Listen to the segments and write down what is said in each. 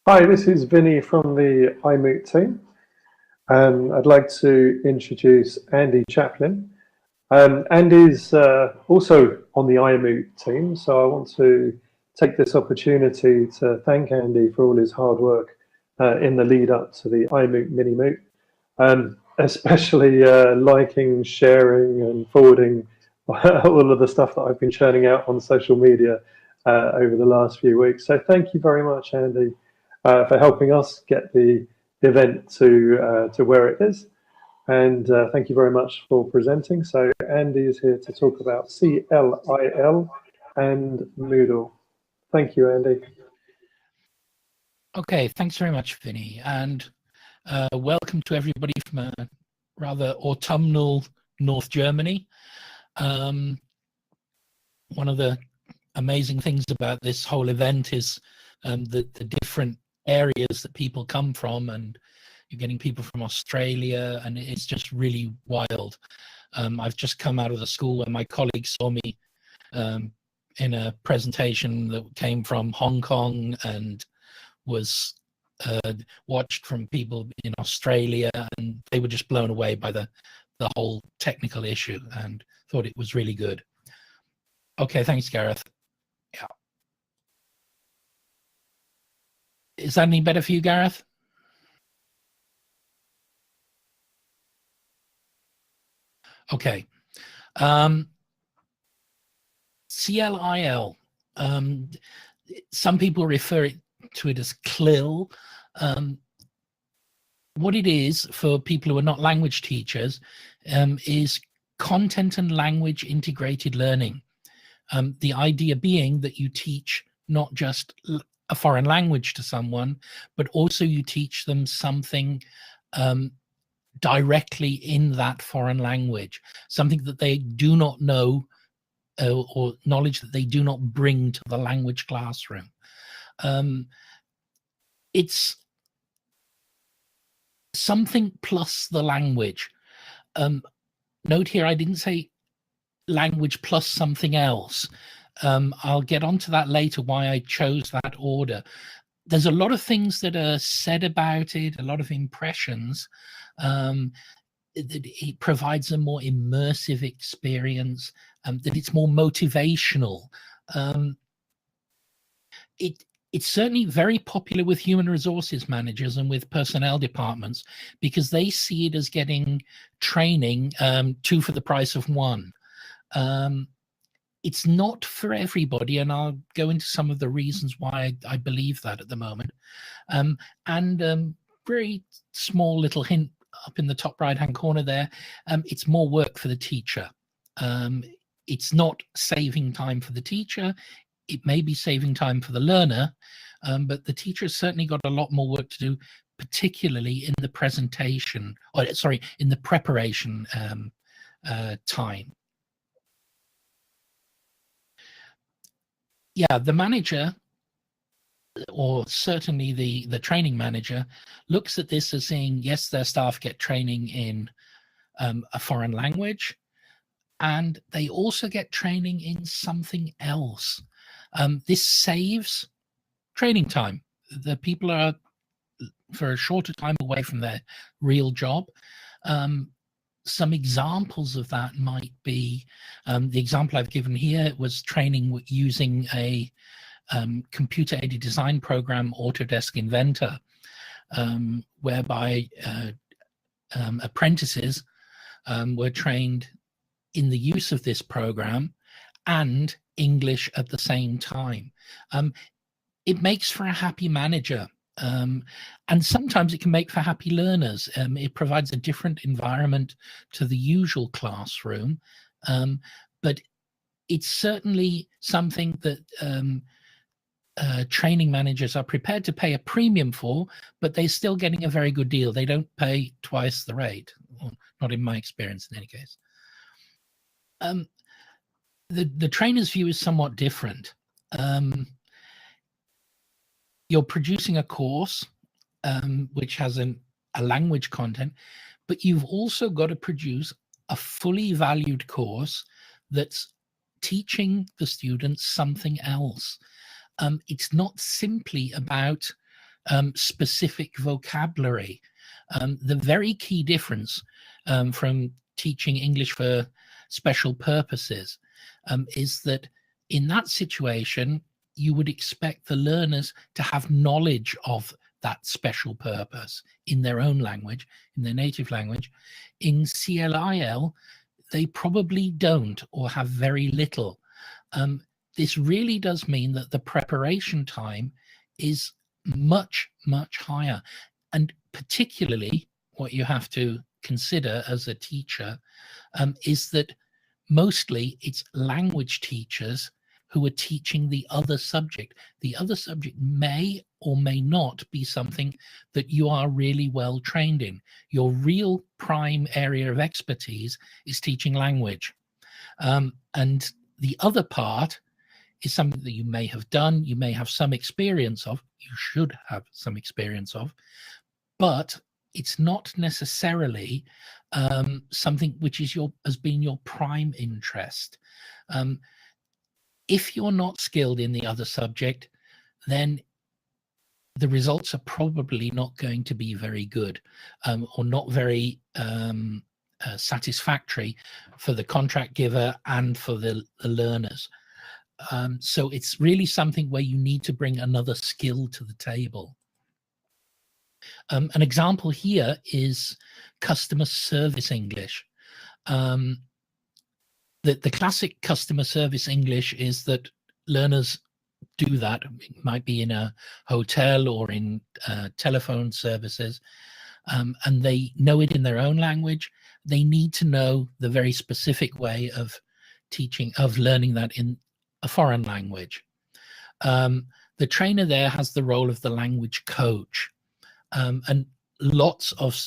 Hi, this is Vinny from the iMoot team. I'd like to introduce Andy Chaplin. Andy's also on the iMoot team, so I want to take this opportunity to thank Andy for all his hard work in the lead up to the iMoot Mini Moot, especially liking, sharing and forwarding all of the stuff that I've been churning out on social media over the last few weeks. So thank you very much, Andy, for helping us get the event to where it is. And thank you very much for presenting. So Andy is here to talk about CLIL and Moodle. Thank you, Andy. Okay, thanks very much, Vinny. And welcome to everybody from a rather autumnal North Germany. One of the amazing things about this whole event is the different areas that people come from, and you're getting people from Australia, and it's just really wild. I've just come out of the school where my colleagues saw me in a presentation that came from Hong Kong and was watched from people in Australia, and they were just blown away by the whole technical issue and thought it was really good. Okay, thanks, Gareth. Yeah. Is that any better for you, Gareth? Okay. CLIL. Some people refer to it as CLIL. What it is, for people who are not language teachers, is content and language integrated learning. The idea being that you teach not just a foreign language to someone, but also you teach them something directly in that foreign language, something that they do not know or knowledge that they do not bring to the language classroom. It's something plus the language. Note here, I didn't say language plus something else. I'll get onto that later, why I chose that order. There's a lot of things that are said about it, a lot of impressions. It provides a more immersive experience, that it's more motivational. It's certainly very popular with human resources managers and with personnel departments, because they see it as getting training, 2 for the price of 1. It's not for everybody, and I'll go into some of the reasons why I believe that at the moment. Very small little hint up in the top right-hand corner there, it's more work for the teacher. It's not saving time for the teacher. It may be saving time for the learner, but the teacher has certainly got a lot more work to do, particularly in the presentation, or sorry, in the preparation time. Yeah, the manager, or certainly the training manager, looks at this as saying, yes, their staff get training in a foreign language, and they also get training in something else. This saves training time. The people are for a shorter time away from their real job. Some examples of that might be, the example I've given here was training using a computer-aided design program, Autodesk Inventor, whereby apprentices were trained in the use of this program and English at the same time. It makes for a happy manager. And sometimes it can make for happy learners. It provides a different environment to the usual classroom, but it's certainly something that training managers are prepared to pay a premium for, but they're still getting a very good deal. They don't pay twice the rate, or not in my experience in any case. The trainer's view is somewhat different. You're producing a course which has a language content, but you've also got to produce a fully valued course that's teaching the students something else. It's not simply about specific vocabulary. The very key difference from teaching English for special purposes is that in that situation, you would expect the learners to have knowledge of that special purpose in their own language, in their native language. In CLIL, they probably don't or have very little. This really does mean that the preparation time is much, much higher. And particularly what you have to consider as a teacher is that mostly it's language teachers who are teaching the other subject. The other subject may or may not be something that you are really well trained in. Your real prime area of expertise is teaching language. And the other part is something that you may have done, you may have some experience of, you should have some experience of, but it's not necessarily something which is has been your prime interest. If you're not skilled in the other subject, then the results are probably not going to be very good or not very satisfactory for the contract giver and for the learners. So it's really something where you need to bring another skill to the table. An example here is customer service English. The classic customer service English is that learners do that. It might be in a hotel or in telephone services, and they know it in their own language. They need to know the very specific way of teaching, of learning that in a foreign language. The trainer there has the role of the language coach, and lots of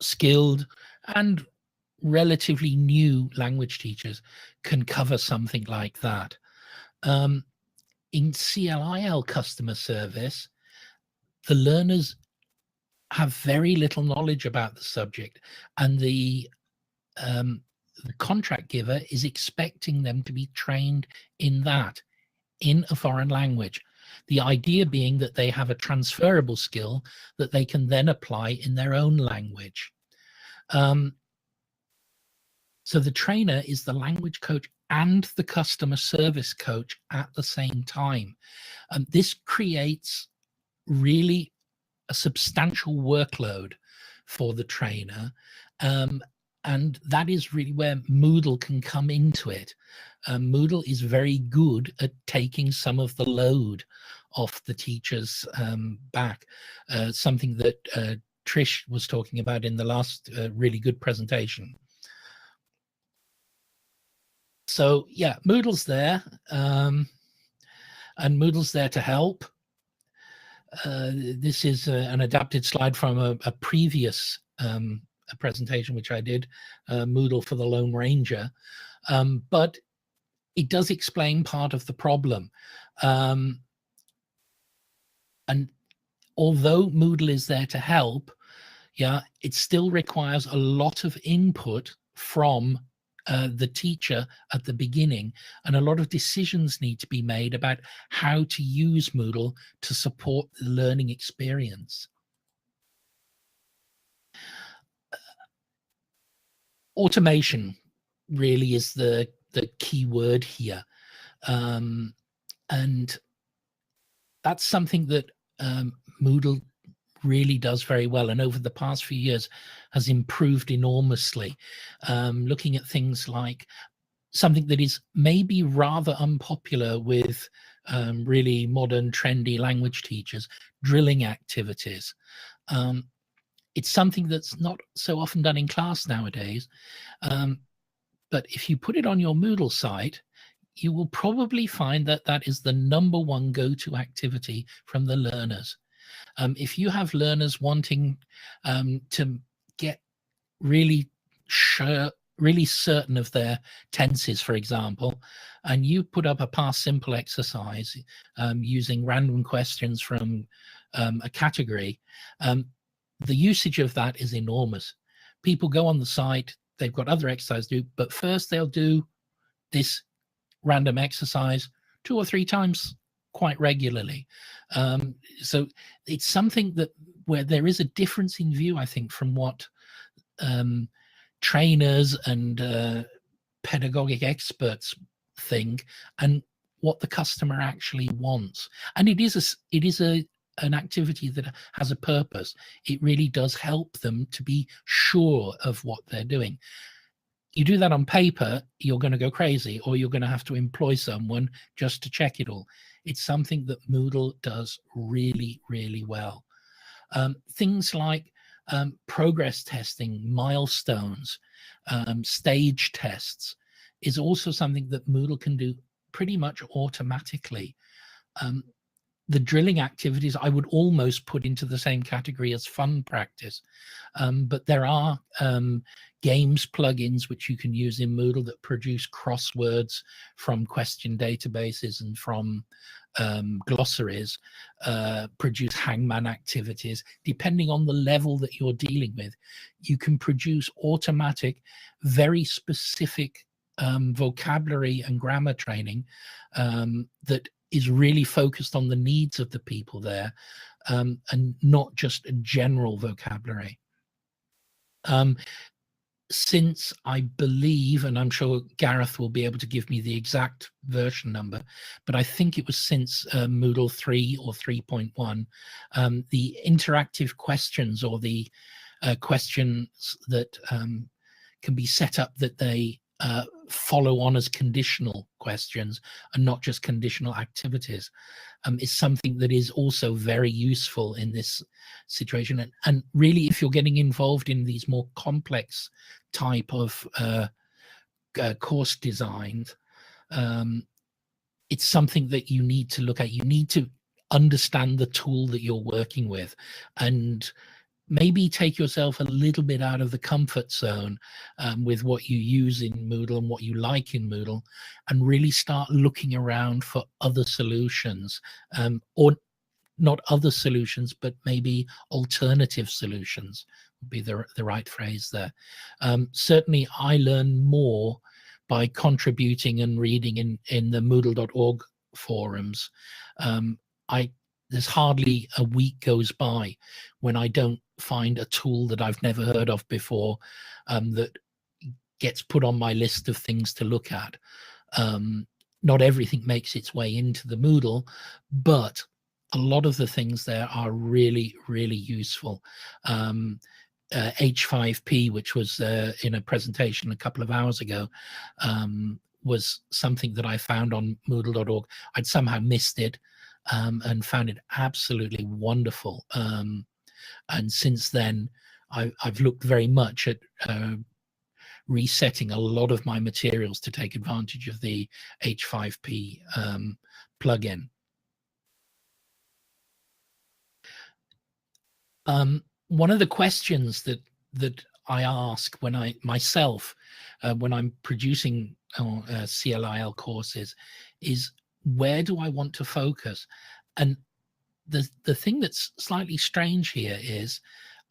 skilled and relatively new language teachers can cover something like that. In CLIL customer service, the learners have very little knowledge about the subject, and the contract giver is expecting them to be trained in that, in a foreign language. The idea being that they have a transferable skill that they can then apply in their own language. So the trainer is the language coach and the customer service coach at the same time. This creates really a substantial workload for the trainer. And that is really where Moodle can come into it. Moodle is very good at taking some of the load off the teacher's back, something that Trish was talking about in the last really good presentation. So yeah, Moodle's there, and Moodle's there to help. This is an adapted slide from a previous a presentation which I did, Moodle for the Lone Ranger, but it does explain part of the problem. And although Moodle is there to help, yeah, it still requires a lot of input from the teacher at the beginning, and a lot of decisions need to be made about how to use Moodle to support the learning experience. Automation really is the key word here, and that's something that Moodle really does very well, and over the past few years has improved enormously, looking at things like something that is maybe rather unpopular with really modern trendy language teachers, drilling activities. It's something that's not so often done in class nowadays, but if you put it on your Moodle site, you will probably find that that is the #1 go-to activity from the learners. If you have learners wanting to get really certain of their tenses, for example, and you put up a past simple exercise using random questions from a category, the usage of that is enormous. People go on the site, they've got other exercises to do, but first they'll do this random exercise 2 or 3 times quite regularly. So it's something that where there is a difference in view, I think, from what trainers and pedagogic experts think and what the customer actually wants. And it is an activity that has a purpose. It really does help them to be sure of what they're doing. You do that on paper, you're going to go crazy, or you're going to have to employ someone just to check it all. It's something that Moodle does really, really well. Things like progress testing, milestones, stage tests is also something that Moodle can do pretty much automatically. The drilling activities I would almost put into the same category as fun practice. But there are games plugins which you can use in Moodle that produce crosswords from question databases and from glossaries, produce hangman activities. Depending on the level that you're dealing with, you can produce automatic, very specific vocabulary and grammar training that is really focused on the needs of the people there, and not just a general vocabulary. Since I believe, and I'm sure Gareth will be able to give me the exact version number, but I think it was since Moodle 3 or 3.1, the interactive questions, or the questions that can be set up that they follow on as conditional questions and not just conditional activities, is something that is also very useful in this situation. And really, if you're getting involved in these more complex type of course designs, it's something that you need to look at. You need to understand the tool that you're working with, and maybe take yourself a little bit out of the comfort zone with what you use in Moodle and what you like in Moodle, and really start looking around for other solutions, or not other solutions, but maybe alternative solutions would be the right phrase there. Certainly, I learn more by contributing and reading in the Moodle.org forums. There's hardly a week goes by when I don't find a tool that I've never heard of before that gets put on my list of things to look at. Not everything makes its way into the Moodle, but a lot of the things there are really, really useful. H5P, which was in a presentation a couple of hours ago, was something that I found on Moodle.org. I'd somehow missed it. And found it absolutely wonderful. And since then, I've looked very much at resetting a lot of my materials to take advantage of the H5P plugin. One of the questions that I ask when when I'm producing CLIL courses is, where do I want to focus? And the thing that's slightly strange here is,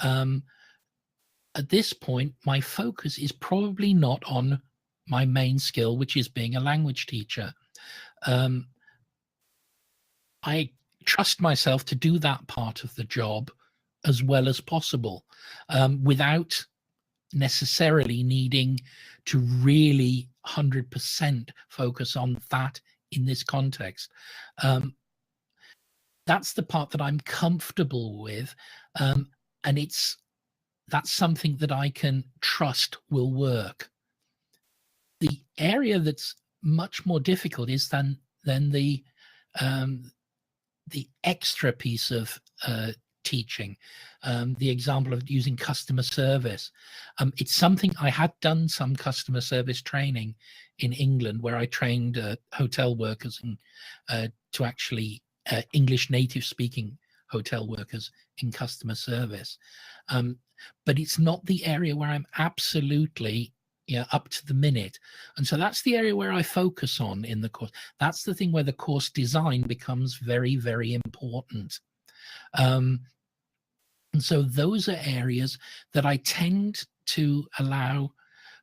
at this point, my focus is probably not on my main skill, which is being a language teacher. I trust myself to do that part of the job as well as possible, without necessarily needing to really 100% focus on that in this context. That's the part that I'm comfortable with, and that's something that I can trust will work. The area that's much more difficult is than the extra piece of teaching, the example of using customer service. It's something I had done some customer service training in England, where I trained hotel workers and to actually English native speaking hotel workers in customer service. But it's not the area where I'm absolutely up to the minute. And so that's the area where I focus on in the course. That's the thing where the course design becomes very, very important. And so those are areas that I tend to allow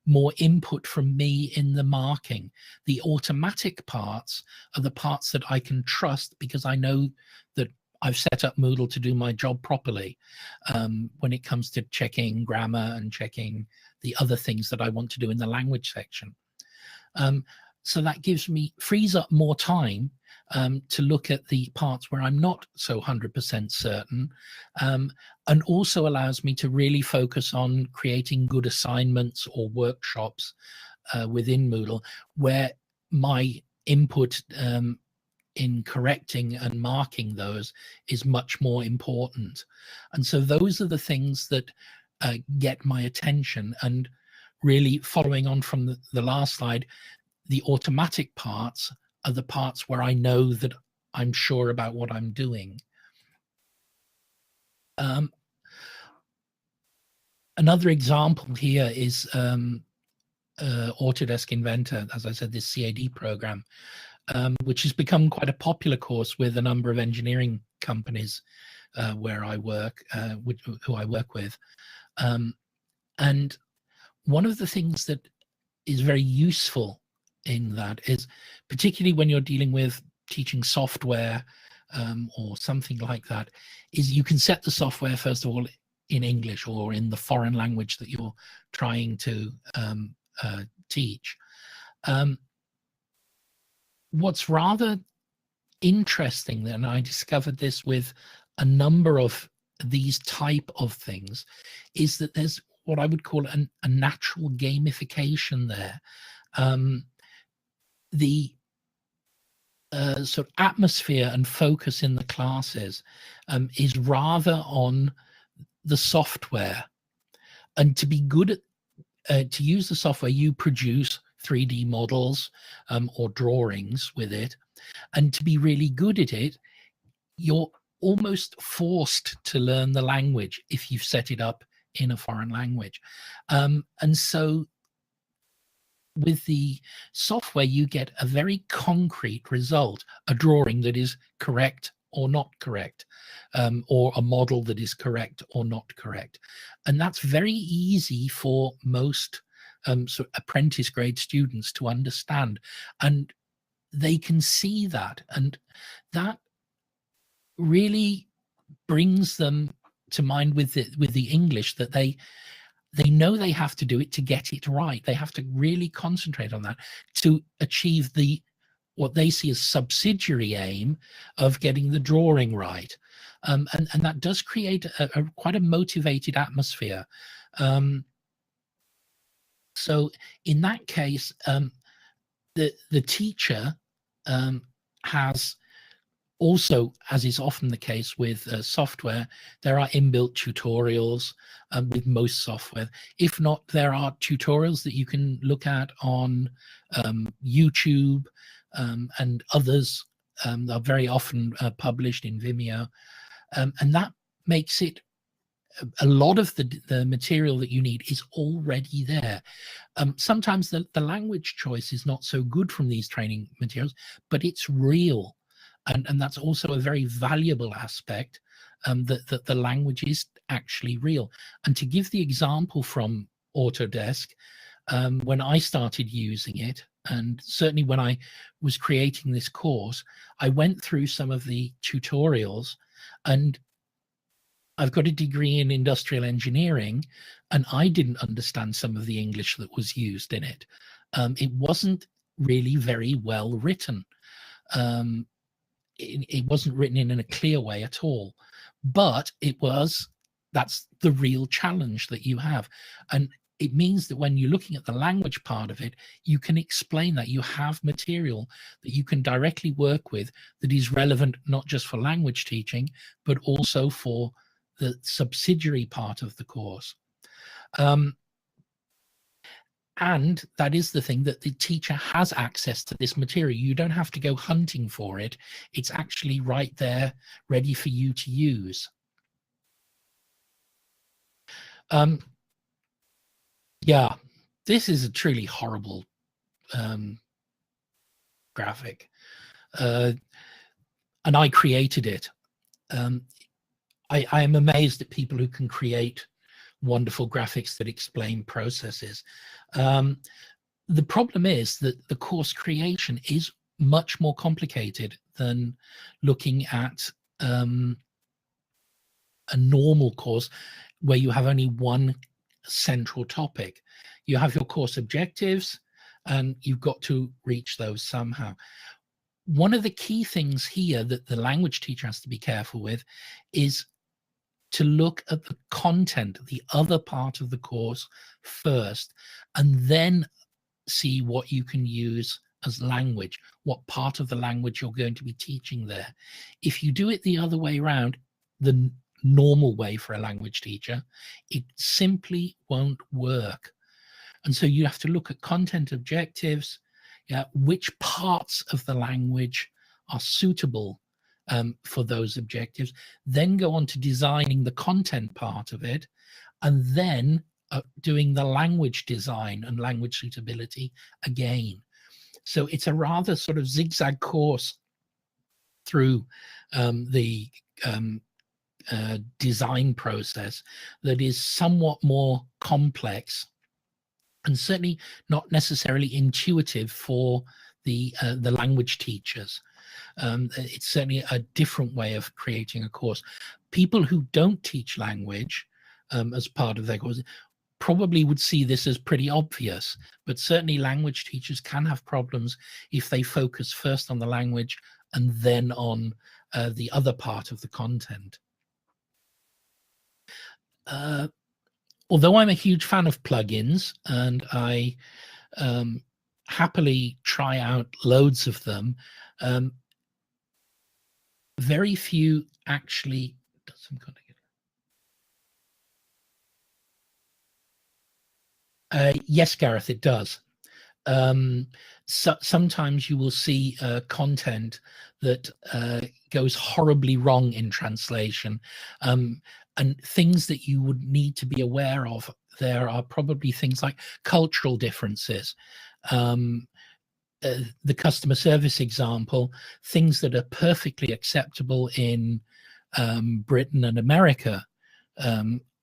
more input from me in the marking. The automatic parts are the parts that I can trust because I know that I've set up Moodle to do my job properly when it comes to checking grammar and checking the other things that I want to do in the language section. So that frees up more time to look at the parts where I'm not so 100% certain, and also allows me to really focus on creating good assignments or workshops within Moodle, where my input in correcting and marking those is much more important. And so those are the things that get my attention. And really, following on from the last slide, the automatic parts are the parts where I know that I'm sure about what I'm doing. Another example here is Autodesk Inventor, as I said, this CAD program, which has become quite a popular course with a number of engineering companies where I work, who I work with. And one of the things that is very useful in that is, particularly when you're dealing with teaching software or something like that, is you can set the software, first of all, in English or in the foreign language that you're trying to teach. What's rather interesting, and I discovered this with a number of these type of things, is that there's what I would call a natural gamification there. The sort of atmosphere and focus in the classes is rather on the software, and to be good at to use the software, you produce 3D models or drawings with it, and to be really good at it, you're almost forced to learn the language if you've set it up in a foreign language. And so with the software, you get a very concrete result, a drawing that is correct or not correct, or a model that is correct or not correct. And that's very easy for most sort of apprentice grade students to understand. And they can see that. And that really brings them to mind with the English, that they know they have to do it to get it right. They have to really concentrate on that to achieve what they see as subsidiary aim of getting the drawing right. And that does create quite a motivated atmosphere. So in that case, the teacher has also, as is often the case with software, there are inbuilt tutorials with most software. If not, there are tutorials that you can look at on YouTube and others are very often published in Vimeo. And that makes it, a lot of the material that you need is already there. Sometimes the language choice is not so good from these training materials, but it's real. And that's also a very valuable aspect, that the language is actually real. And to give the example from Autodesk, when I started using it, and certainly when I was creating this course, I went through some of the tutorials, and I've got a degree in industrial engineering, and I didn't understand some of the English that was used in it. It wasn't really very well written. It wasn't written in a clear way at all, but that's the real challenge that you have. And it means that when you're looking at the language part of it, you can explain that you have material that you can directly work with that is relevant, not just for language teaching, but also for the subsidiary part of the course. And that is the thing, that the teacher has access to this material. You don't have to go hunting for it. It's actually right there, ready for you to use. Yeah, this is a truly horrible graphic. And I created it. I am amazed at people who can create wonderful graphics that explain processes. The problem is that the course creation is much more complicated than looking at a normal course where you have only one central topic. You have your course objectives and you've got to reach those somehow. One of the key things here that the language teacher has to be careful with is to look at the content, the other part of the course first, and then see what you can use as language, what part of the language you're going to be teaching there. If you do it the other way around, the normal way for a language teacher, it simply won't work. And so you have to look at content objectives, which parts of the language are suitable for those objectives, then go on to designing the content part of it, and then doing the language design and language suitability again. So it's a rather sort of zigzag course through the design process that is somewhat more complex and certainly not necessarily intuitive for the language teachers. It's certainly a different way of creating a course. People who don't teach language as part of their course probably would see this as pretty obvious, but certainly language teachers can have problems if they focus first on the language and then on the other part of the content. Although I'm a huge fan of plugins and I happily try out loads of them, very few actually does some kind of yes, Gareth, it does. So sometimes you will see content that goes horribly wrong in translation, and things that you would need to be aware of. There are probably things like cultural differences. The customer service example, things that are perfectly acceptable in Britain and America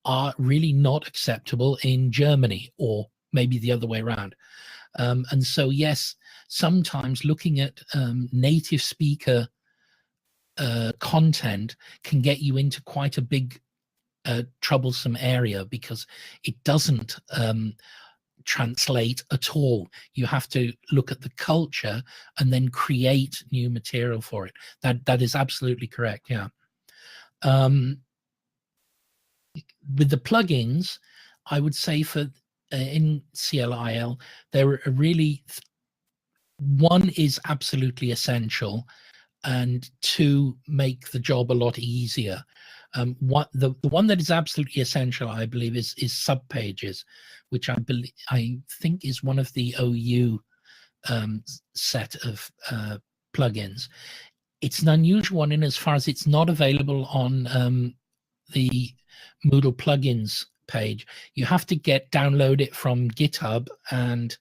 are really not acceptable in Germany, or maybe the other way around. And so, yes, sometimes looking at native speaker content can get you into quite a big troublesome area, because it doesn't translate at all. You have to look at the culture and then create new material for it. That is absolutely correct. Yeah. With the plugins, I would say for in CLIL, there are really one is absolutely essential, and two make the job a lot easier. The one that is absolutely essential, I believe, is subpages, which I think is one of the OU set of plugins. It's an unusual one in as far as it's not available on the Moodle plugins page. You have to download it from GitHub and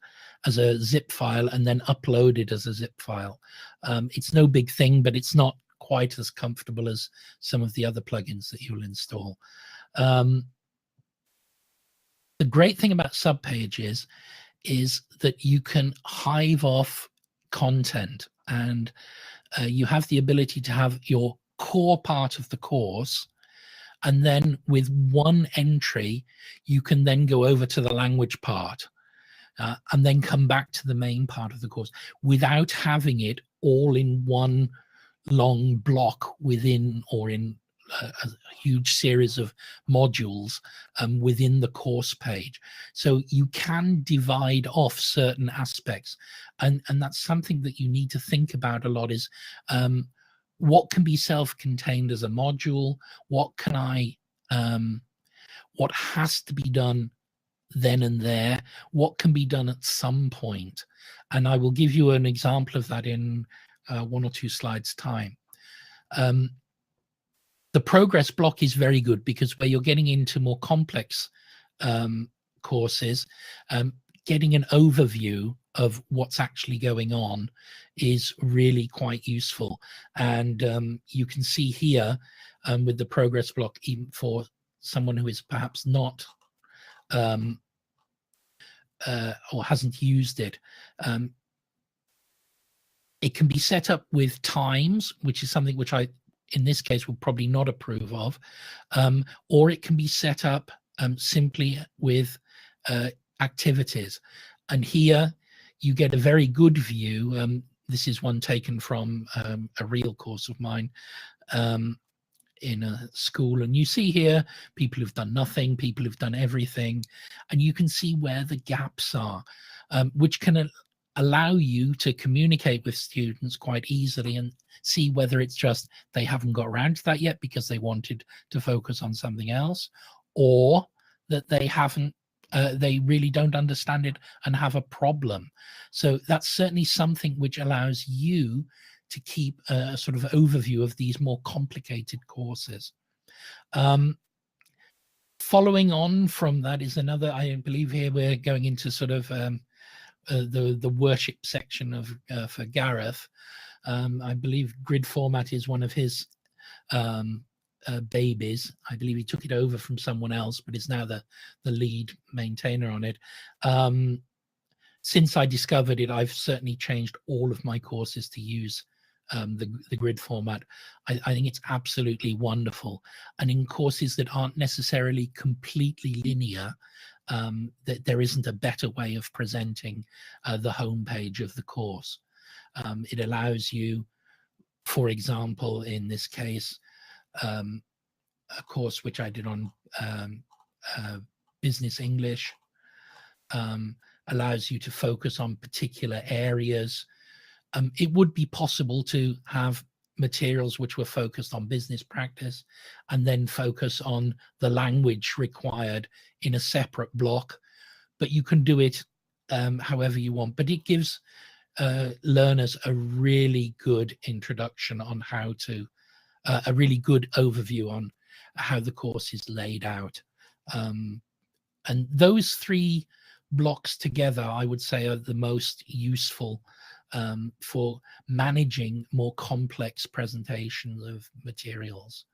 as a zip file, and then upload it as a zip file. It's no big thing, but it's not quite as comfortable as some of the other plugins that you'll install. The great thing about subpages is that you can hive off content, and you have the ability to have your core part of the course, and then with one entry, you can then go over to the language part. And then come back to the main part of the course without having it all in one long block within, or in a huge series of modules within the course page. So you can divide off certain aspects, and that's something that you need to think about a lot, is what can be self-contained as a module, what has to be done then and there, what can be done at some point. And I will give you an example of that in 1 or 2 slides time. The progress block is very good, because where you're getting into more complex courses, getting an overview of what's actually going on is really quite useful. And you can see here with the progress block, even for someone who is perhaps not or hasn't used it, it can be set up with times, which is something which I, in this case, would probably not approve of, or it can be set up simply with activities. And here you get a very good view. This is one taken from a real course of mine in a school. And you see here, people who've done nothing, people who've done everything, and you can see where the gaps are, which can allow you to communicate with students quite easily and see whether it's just they haven't got around to that yet because they wanted to focus on something else, or that they haven't, they really don't understand it and have a problem. So that's certainly something which allows you to keep a sort of overview of these more complicated courses. Following on from that is another, I believe here we're going into sort of the worship section of for Gareth. I believe grid format is one of his babies. I believe he took it over from someone else, but is now the lead maintainer on it. Since I discovered it, I've certainly changed all of my courses to use the grid format. I think it's absolutely wonderful. And in courses that aren't necessarily completely linear, that there isn't a better way of presenting the homepage of the course. It allows you, for example, in this case, a course which I did on business English, allows you to focus on particular areas. It would be possible to have materials which were focused on business practice and then focus on the language required in a separate block, but you can do it however you want. But it gives learners a really good introduction on how to, a really good overview on how the course is laid out. And those three blocks together, I would say, are the most useful for managing more complex presentations of materials.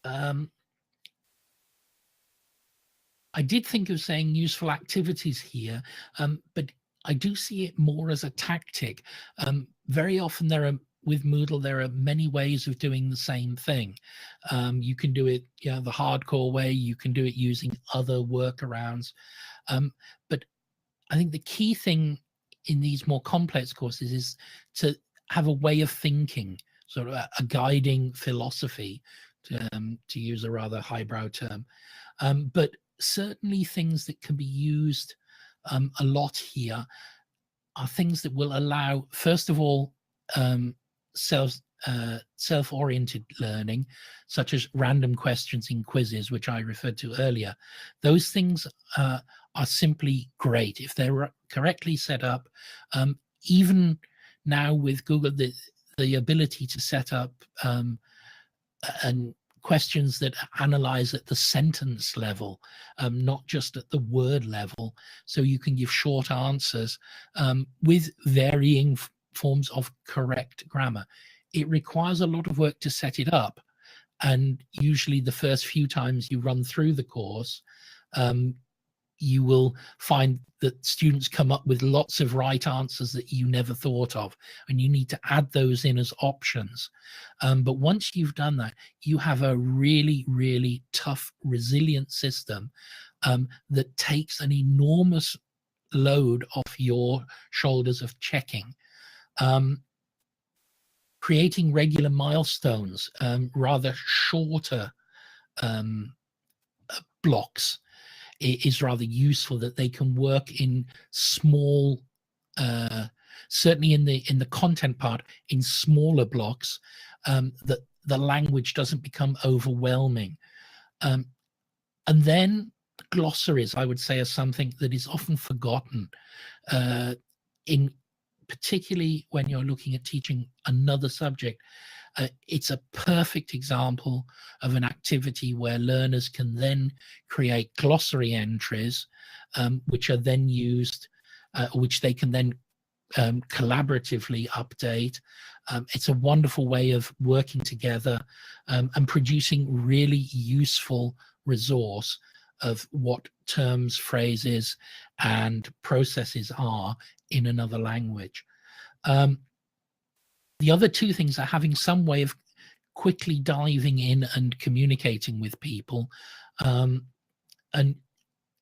I did think of saying useful activities here, but I do see it more as a tactic. Very often with Moodle, there are many ways of doing the same thing. You can do it, the hardcore way, you can do it using other workarounds. But I think the key thing in these more complex courses is to have a way of thinking, sort of a guiding philosophy, to use a rather highbrow term. But certainly things that can be used a lot here are things that will allow, first of all, self-oriented learning, such as random questions in quizzes, which I referred to earlier. Those things are simply great if they're correctly set up. Even now with Google, the ability to set up and questions that analyze at the sentence level, not just at the word level, so you can give short answers with varying forms of correct grammar. It requires a lot of work to set it up, and usually the first few times you run through the course, you will find that students come up with lots of right answers that you never thought of, and you need to add those in as options. But once you've done that, you have a really, really tough, resilient system that takes an enormous load off your shoulders of checking. Creating regular milestones, rather shorter blocks, is rather useful, that they can work in small, certainly in the content part, in smaller blocks, that the language doesn't become overwhelming. And then glossaries, I would say, are something that is often forgotten, particularly when you're looking at teaching another subject. It's a perfect example of an activity where learners can then create glossary entries, which are then used, which they can then collaboratively update. It's a wonderful way of working together and producing really useful resource of what terms, phrases, and processes are in another language. The other two things are having some way of quickly diving in and communicating with people. And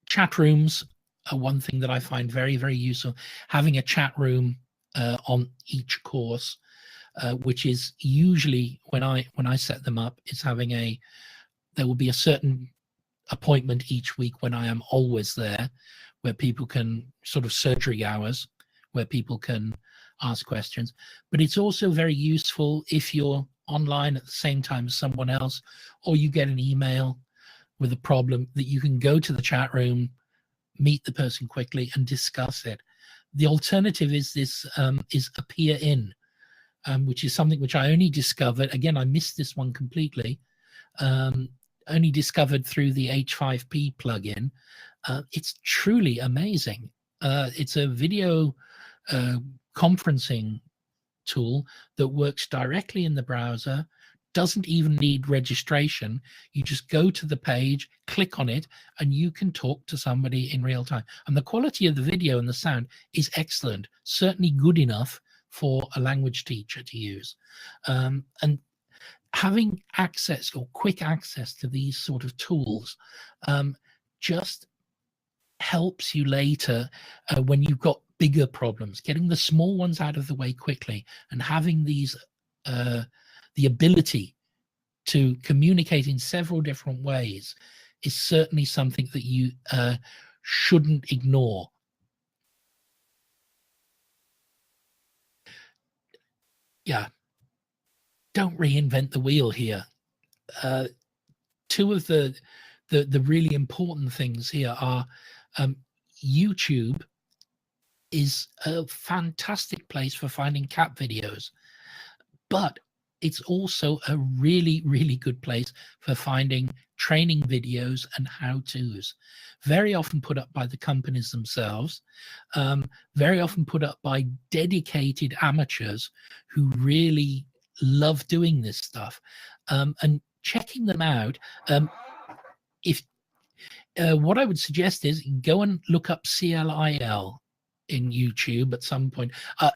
chat rooms are one thing that I find very, very useful. Having a chat room on each course, which is usually when I set them up, is having there will be a certain appointment each week when I am always there, where people can sort of surgery hours, where people can ask questions. But it's also very useful if you're online at the same time as someone else, or you get an email with a problem, that you can go to the chat room, meet the person quickly and discuss it. The alternative is this is a peer in, which is something which I only discovered, again, I missed this one completely, only discovered through the H5P plugin. It's truly amazing. It's a video conferencing tool that works directly in the browser, doesn't even need registration. You just go to the page, click on it, and you can talk to somebody in real time. And the quality of the video and the sound is excellent, certainly good enough for a language teacher to use. And having access or quick access to these sort of tools just helps you later when you've got bigger problems, getting the small ones out of the way quickly, and having these the ability to communicate in several different ways is certainly something that you shouldn't ignore. Yeah, don't reinvent the wheel here. Two of the really important things here are YouTube is a fantastic place for finding cat videos, but it's also a really, really good place for finding training videos and how-tos, very often put up by the companies themselves, very often put up by dedicated amateurs who really love doing this stuff, and checking them out. What I would suggest is go and look up CLIL in YouTube at some point,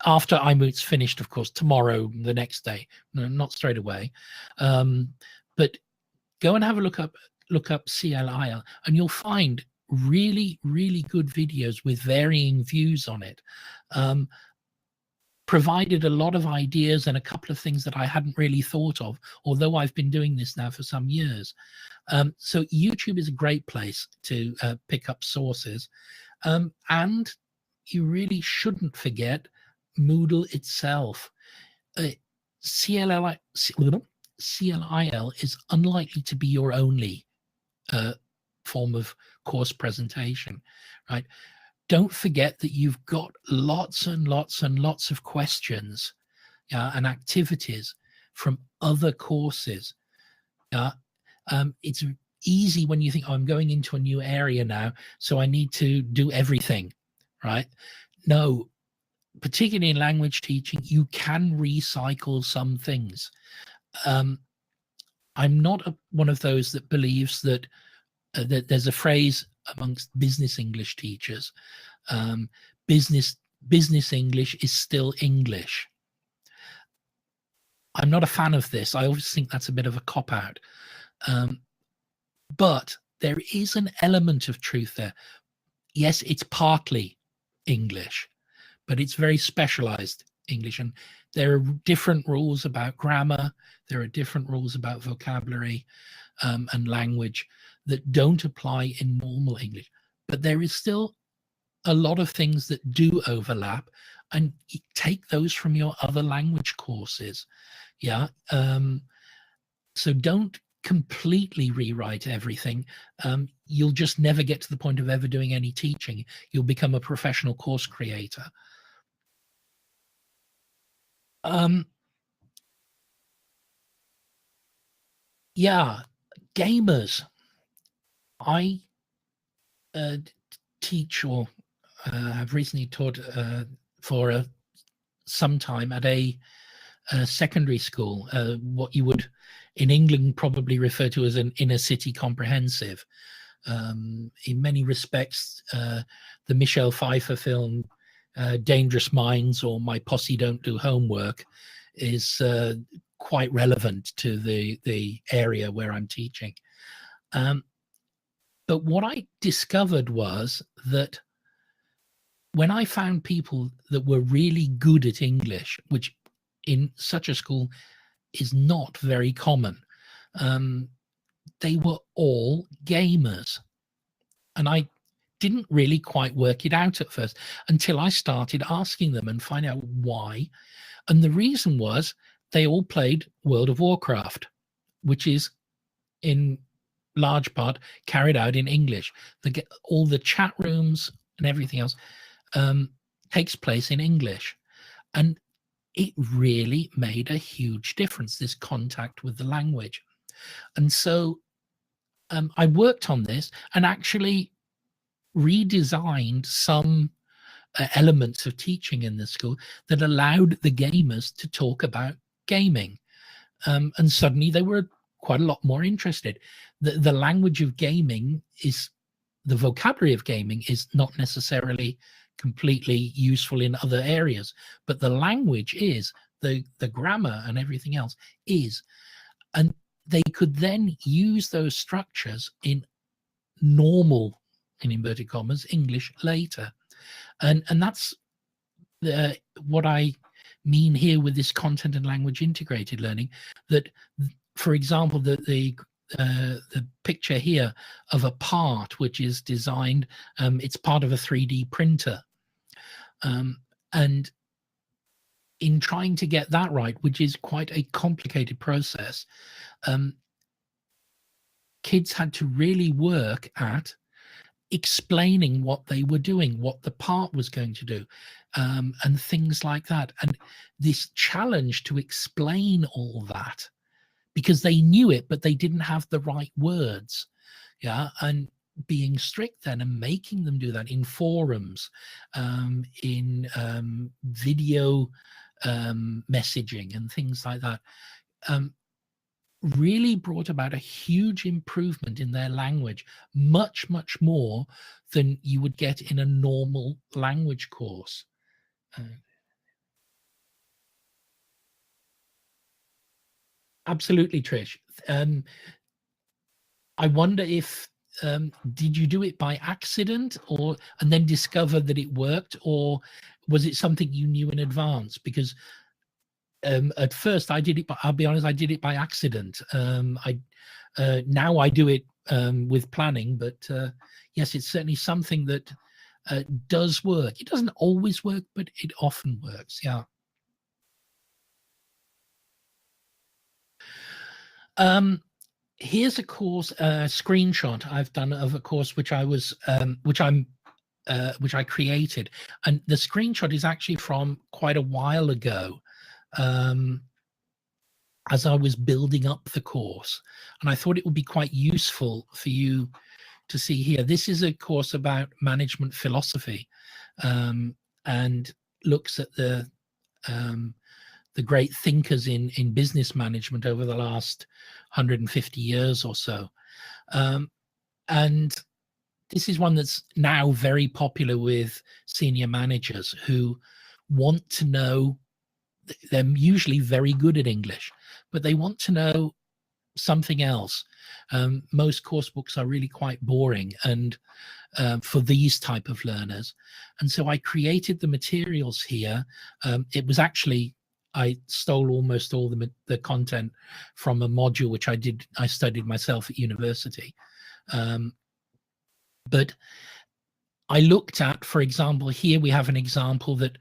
after iMoot's finished, of course, tomorrow, the next day, no, not straight away. But go and have a look up CLIL, and you'll find really, really good videos with varying views on it. Provided a lot of ideas and a couple of things that I hadn't really thought of, although I've been doing this now for some years. So YouTube is a great place to pick up sources. And you really shouldn't forget Moodle itself. CLIL is unlikely to be your only form of course presentation, right? Don't forget that you've got lots and lots and lots of questions and activities from other courses. It's easy when you think, oh, I'm going into a new area now, so I need to do everything, right? No, particularly in language teaching, you can recycle some things. I'm not one of those that believes that, that there's a phrase amongst business English teachers, business English is still English. I'm not a fan of this. I always think that's a bit of a cop-out. But there is an element of truth there. Yes, it's partly English, but it's very specialized English. And there are different rules about grammar. There are different rules about vocabulary and language that don't apply in normal English. But there is still a lot of things that do overlap, and you take those from your other language courses. Yeah. So don't completely rewrite everything. You'll just never get to the point of ever doing any teaching. You'll become a professional course creator. Yeah, gamers. I teach, or have recently taught for some time at a secondary school, what you would in England probably refer to as an inner city comprehensive. In many respects, the Michelle Pfeiffer film Dangerous Minds or My Posse Don't Do Homework is quite relevant to the area where I'm teaching. But what I discovered was that when I found people that were really good at English, which in such a school is not very common, they were all gamers. And I didn't really quite work it out at first until I started asking them and find out why. And the reason was they all played World of Warcraft, which is in large part carried out in English. All the chat rooms and everything else takes place in English. And it really made a huge difference, this contact with the language. And so I worked on this and actually redesigned some elements of teaching in the school that allowed the gamers to talk about gaming. And suddenly they were quite a lot more interested. The language of gaming is, the vocabulary of gaming is not necessarily completely useful in other areas, but the language is, the grammar and everything else is. And they could then use those structures in normal, in inverted commas, English later. And that's what I mean here with this content and language integrated learning, that, for example, the picture here of a part which is designed, it's part of a 3D printer. And in trying to get that right, which is quite a complicated process, kids had to really work at explaining what they were doing, what the part was going to do, and things like that. And this challenge to explain all that, because they knew it, but they didn't have the right words. Yeah. And being strict then and making them do that in forums, in video messaging and things like that, really brought about a huge improvement in their language, much, much more than you would get in a normal language course. Absolutely, Trish. I wonder if, did you do it by accident and then discover that it worked, or was it something you knew in advance? Because at first I did it, but I'll be honest, I did it by accident. Now I do it with planning, but yes, it's certainly something that does work. It doesn't always work, but it often works. Yeah. Here's a course screenshot I've done of a course which I was, which I created, and the screenshot is actually from quite a while ago, as I was building up the course, and I thought it would be quite useful for you to see here. This is a course about management philosophy, and looks at the great thinkers in business management over the last 150 years or so. And this is one that's now very popular with senior managers who want to know, they're usually very good at English, but they want to know something else. Most course books are really quite boring and for these type of learners. And so I created the materials here. It was actually, I stole almost all the content from a module which I studied myself at university. But I looked at, for example, here we have an example that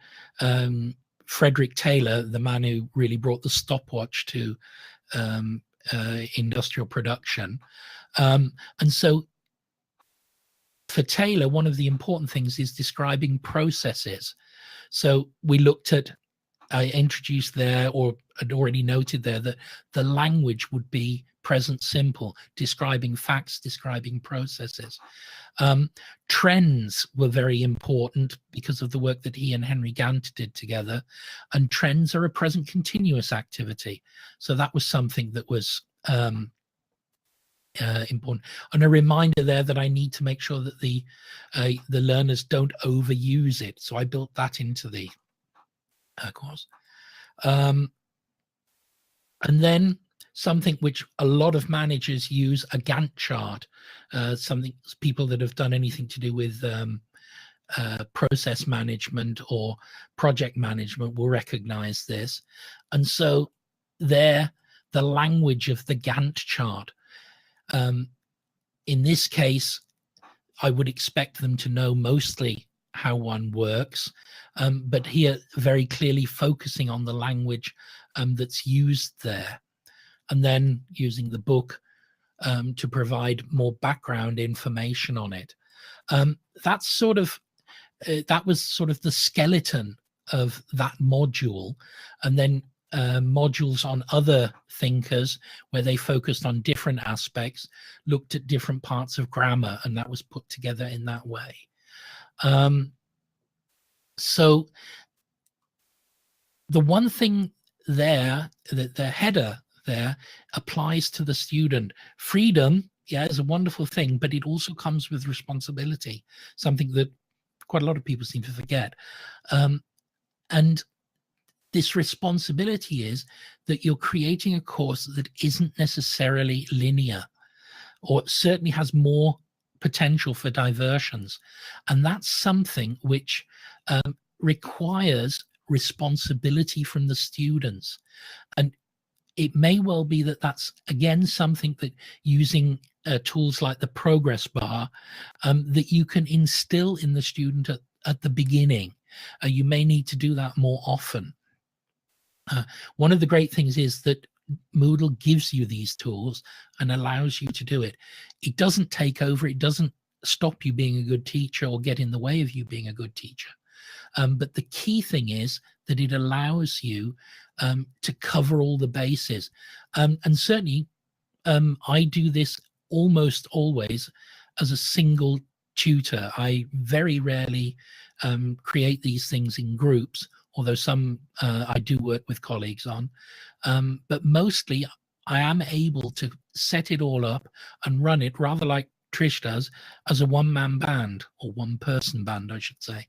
Frederick Taylor, the man who really brought the stopwatch to industrial production. And so for Taylor, one of the important things is describing processes. So we looked at, I introduced there, or had already noted there, that the language would be present simple, describing facts, describing processes. Trends were very important because of the work that he and Henry Gantt did together, and trends are a present continuous activity. So that was something that was important. And a reminder there that I need to make sure that the learners don't overuse it. So I built that into the course. And then something which a lot of managers use, a Gantt chart, something people that have done anything to do with process management or project management will recognize this. And so there, the language of the Gantt chart, in this case, I would expect them to know mostly how one works, but here very clearly focusing on the language that's used there, and then using the book to provide more background information on it. That's sort of that was sort of the skeleton of that module, and then modules on other thinkers where they focused on different aspects, looked at different parts of grammar, and that was put together in that way. So the one thing there, that the header there applies to the student. Freedom, yeah, is a wonderful thing, but it also comes with responsibility, something that quite a lot of people seem to forget. And this responsibility is that you're creating a course that isn't necessarily linear, or certainly has more potential for diversions. And that's something which requires responsibility from the students. And it may well be that that's, again, something that using tools like the progress bar, that you can instill in the student at the beginning. You may need to do that more often. One of the great things is that Moodle gives you these tools and allows you to do it. It doesn't take over. It doesn't stop you being a good teacher or get in the way of you being a good teacher. But the key thing is that it allows you to cover all the bases. And certainly, I do this almost always as a single tutor. I very rarely create these things in groups, although some I do work with colleagues on. But mostly I am able to set it all up and run it rather like Trish does as a one-man band, or one-person band, I should say.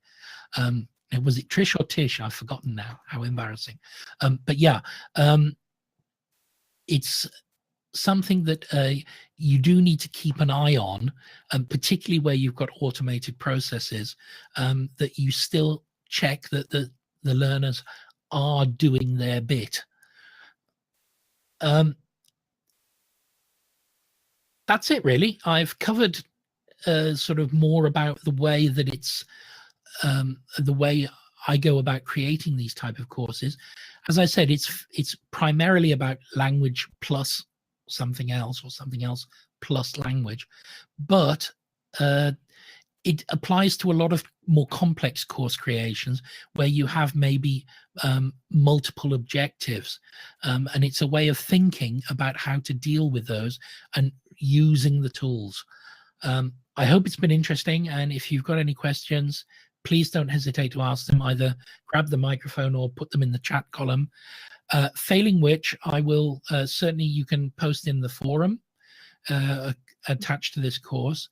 Was it Trish or Tish? I've forgotten now. How embarrassing. But yeah, it's something that you do need to keep an eye on, particularly where you've got automated processes, that you still check that the learners are doing their bit. That's it, really. I've covered sort of more about the way that it's the way I go about creating these type of courses. As I said, it's primarily about language plus something else, or something else plus language, but it applies to a lot of more complex course creations where you have maybe multiple objectives, and it's a way of thinking about how to deal with those and using the tools. I hope it's been interesting, and if you've got any questions, please don't hesitate to ask them. Either grab the microphone or put them in the chat column. Failing which, I will certainly, you can post in the forum attached to this course.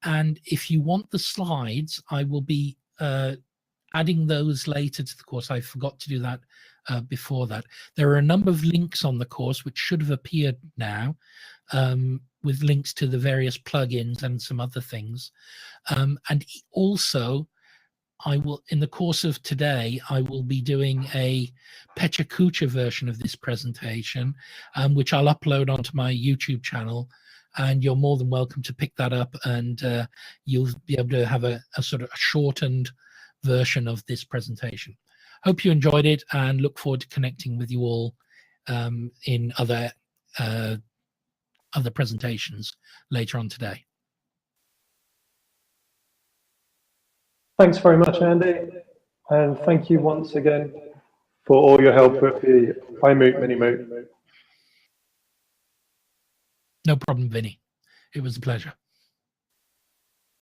And if you want the slides, I will be adding those later to the course. I forgot to do that before that. There are a number of links on the course which should have appeared now, with links to the various plugins and some other things. And also, I will, in the course of today, I will be doing a Pechakucha version of this presentation, which I'll upload onto my YouTube channel. And you're more than welcome to pick that up, and you'll be able to have a sort of a shortened version of this presentation. Hope you enjoyed it, and look forward to connecting with you all in other presentations later on today. Thanks very much, Andy, and thank you once again for all your help with the iMoot Mini Moot. No problem, Vinny. It was a pleasure.